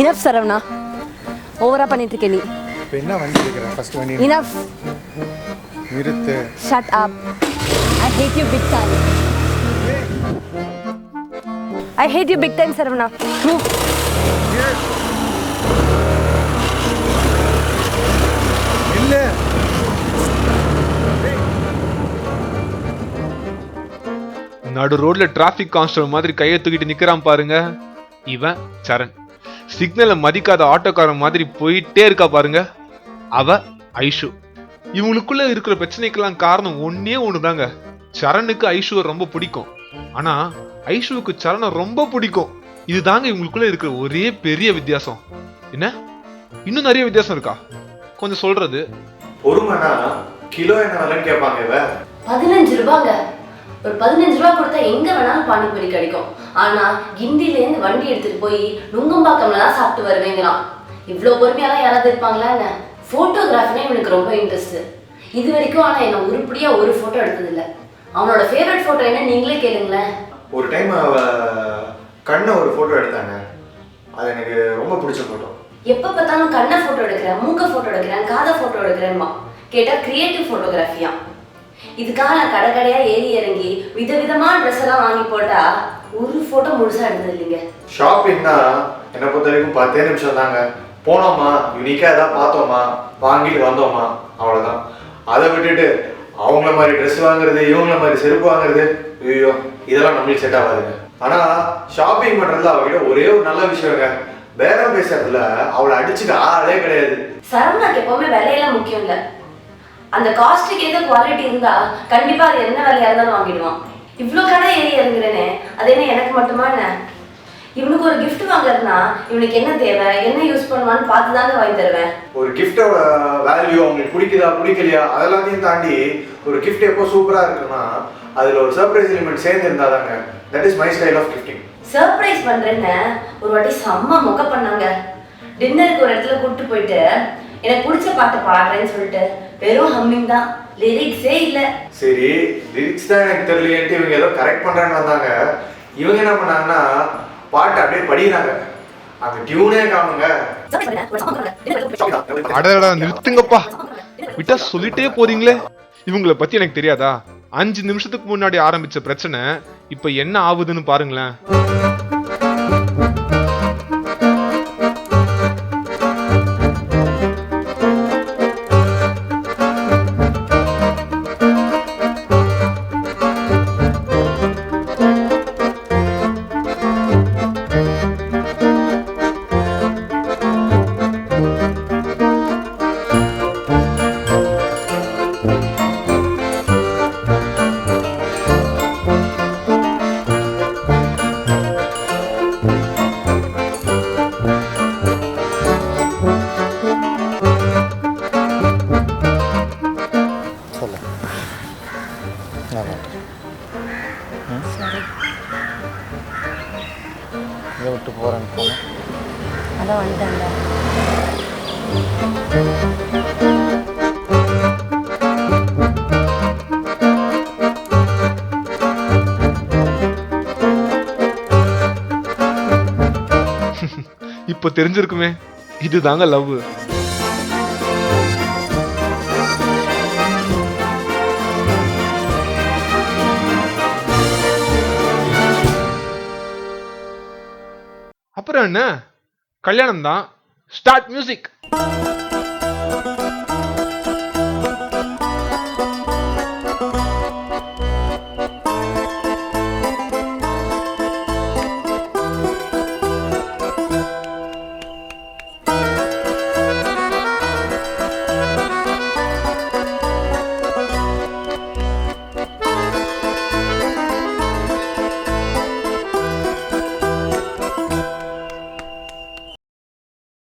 Enough Saravana, ஓவரா பண்ணிட்டு இருக்க நீ. இப்போ என்ன வண்டி எடுக்கிறேன்? ஃபர்ஸ்ட் வண்டி இனஃப். நிறுத்து. Shut up. I hate you big time. I hate you big time Saravana. Move. இல்ல. நடு ரோட்ல டிராபிக் கான்ஸ்டபிள் மாதிரி கையை தூக்கிட்டு நிக்கிறான் பாருங்க, இவன் சரண். சிக்னலை மதிக்காத ஆட்டோக்காரன் மாதிரி போயிட்டே இருக்கா பாருங்க, அவ ஐஷு. இவங்களுக்குள்ள இருக்கிற பிரச்சனைக்கெல்லாம் காரணம் ஒன்னே ஒண்ணுதாங்க. சரணுக்கு ஐஷுவை ரொம்ப பிடிக்கும், ஆனா ஐஷுவுக்கு சரணை ரொம்ப பிடிக்கும். இதுதாங்க இவங்களுக்குள்ள இருக்கிற ஒரே பெரிய வித்தியாசம். என்ன இன்னும் நிறைய வித்தியாசம் இருக்கா? கொஞ்சம் சொல்றது. ஒரு மணா கிலோ என்ன விலைன்னு கேட்பாங்க. இவ 15 ரூபாங்க. ஒரு 15 ரூபா கொடுத்தா எங்க வேணாலும் பானிபூரி கிடைக்கும். ஆனா கிண்டிலேருந்து வண்டி எடுத்துட்டு போய் நுங்கம்பாக்கம்ல தான் சாப்பிட்டு வருவேங்கிறான். இவ்வளவு பொறுமையெல்லாம் யாராவது இருப்பாங்களா என்ன? போட்டோகிராஃபினா இவனுக்கு ரொம்ப இன்ட்ரெஸ்ட். இது வரைக்கும் ஆனா என்ன உருப்படியா ஒரு போட்டோ எடுத்தது இல்ல. அவனோட ஃபேவரட் போட்டோ என்ன நீங்களே கேளுங்களேன். ஒரு டைம் அவ கண்ணை ஒரு போட்டோ எடுத்தாங்க, அது எனக்கு ரொம்ப பிடிச்ச போட்டோ. எப்ப பார்த்தாலும் கண்ணை போட்டோ எடுக்கிறேன், மூக்க போட்டோ எடுக்கிறேன், காதை போட்டோ எடுக்கிறேன்மா. கேட்டா கிரியேட்டிவ் போட்டோகிராஃபியா. இதுக்காக நான் கடை கடையா ஏறி இறங்கி விதவிதமா ட்ரெஸ் எல்லாம் வாங்கி போட்டா ஒரு போட்டோ முழுசா எடுத்தது இல்லைங்க. ஷாப்பிங்னா என்னை பொறுத்த வரைக்கும் 10 நிமிஷம் தாங்க. போனோமா, யூனிக்கா ஏதாவது பார்த்தோமா, வாங்கிட்டு வந்தோமா, அவ்வளவுதான். அதை விட்டுட்டு அவங்கள மாதிரி ட்ரெஸ் வாங்குறது, இவங்கள மாதிரி செருப்பு வாங்குறது, ஐயோ இதெல்லாம் நம்மளுக்கு செட் ஆகாதுங்க. ஆனா ஷாப்பிங் பண்றதுல அவகிட்ட ஒரே ஒரு நல்ல விஷயங்க, பேரம் பேசுறதுல அவளை அடிச்சுக்க ஆளே கிடையாது. சரவணாக்கு எப்பவுமே விலையெல்லாம் முக்கியம் இல்ல, அந்த காஸ்ட்டுக்கு ஏதோ குவாலிட்டி இருந்தா கண்டிப்பா அது என்ன விலையா இருந்தாலும் வாங்கிடுவான். இவ்வளவு கடை ஏறி இறங்குறேனே, அது என்ன எனக்கு மட்டுமா என்ன? இவனுக்கு ஒரு கிஃப்ட் வாங்குறதுனா இவனுக்கு என்ன தேவை, என்ன யூஸ் பண்ணுவான்னு பார்த்து தாங்க வாங்கி தருவேன். ஒரு கிஃப்டோட வேல்யூ அவங்களுக்கு பிடிக்குதா பிடிக்கலையா அதெல்லாத்தையும் தாண்டி ஒரு கிஃப்ட் எப்போ சூப்பரா இருக்குன்னா அதுல ஒரு சர்ப்ரைஸ் எலிமெண்ட் சேர்ந்து இருந்தாதாங்க. That is my style of gifting. Surprise பண்றேன்னு ஒரு வாட்டி செம்ம மொக்க பண்ணாங்க. டின்னருக்கு ஒரு இடத்துல கூப்பிட்டு போயிட்டு எனக்கு பிடிச்ச பாட்டு பாடுறேன்னு சொல்லிட்டு வெறும் ஹம்மிங் தான், லிரிக்ஸே இல்ல. சரி, லிரிக்ஸ் தான் எனக்கு தெரியலையேன்ட்டு இவங்க ஏதோ கரெக்ட் பண்றான்னு வந்தாங்க. இவங்க என்ன பண்ணாங்கன்னா பாட்டு அப்படியே படிக்கிறாங்க, அந்த டியூனே காணுங்க. அடடா நிறுத்துங்கப்பா, விட்டா சொல்லிட்டே போறீங்களே. இவங்களை பத்தி எனக்கு தெரியாதா? 5 நிமிஷத்துக்கு முன்னாடி ஆரம்பிச்ச பிரச்சனை இப்ப என்ன ஆகுதுன்னு பாருங்களேன். இதை விட்டு போகிறேன்னு போனேன். அதான் வந்துட்டாங்க. இப்ப தெரிஞ்சிருக்குமே, இதுதாங்க லவ். அப்புறம் என்ன, கல்யாணம் தான். Start music.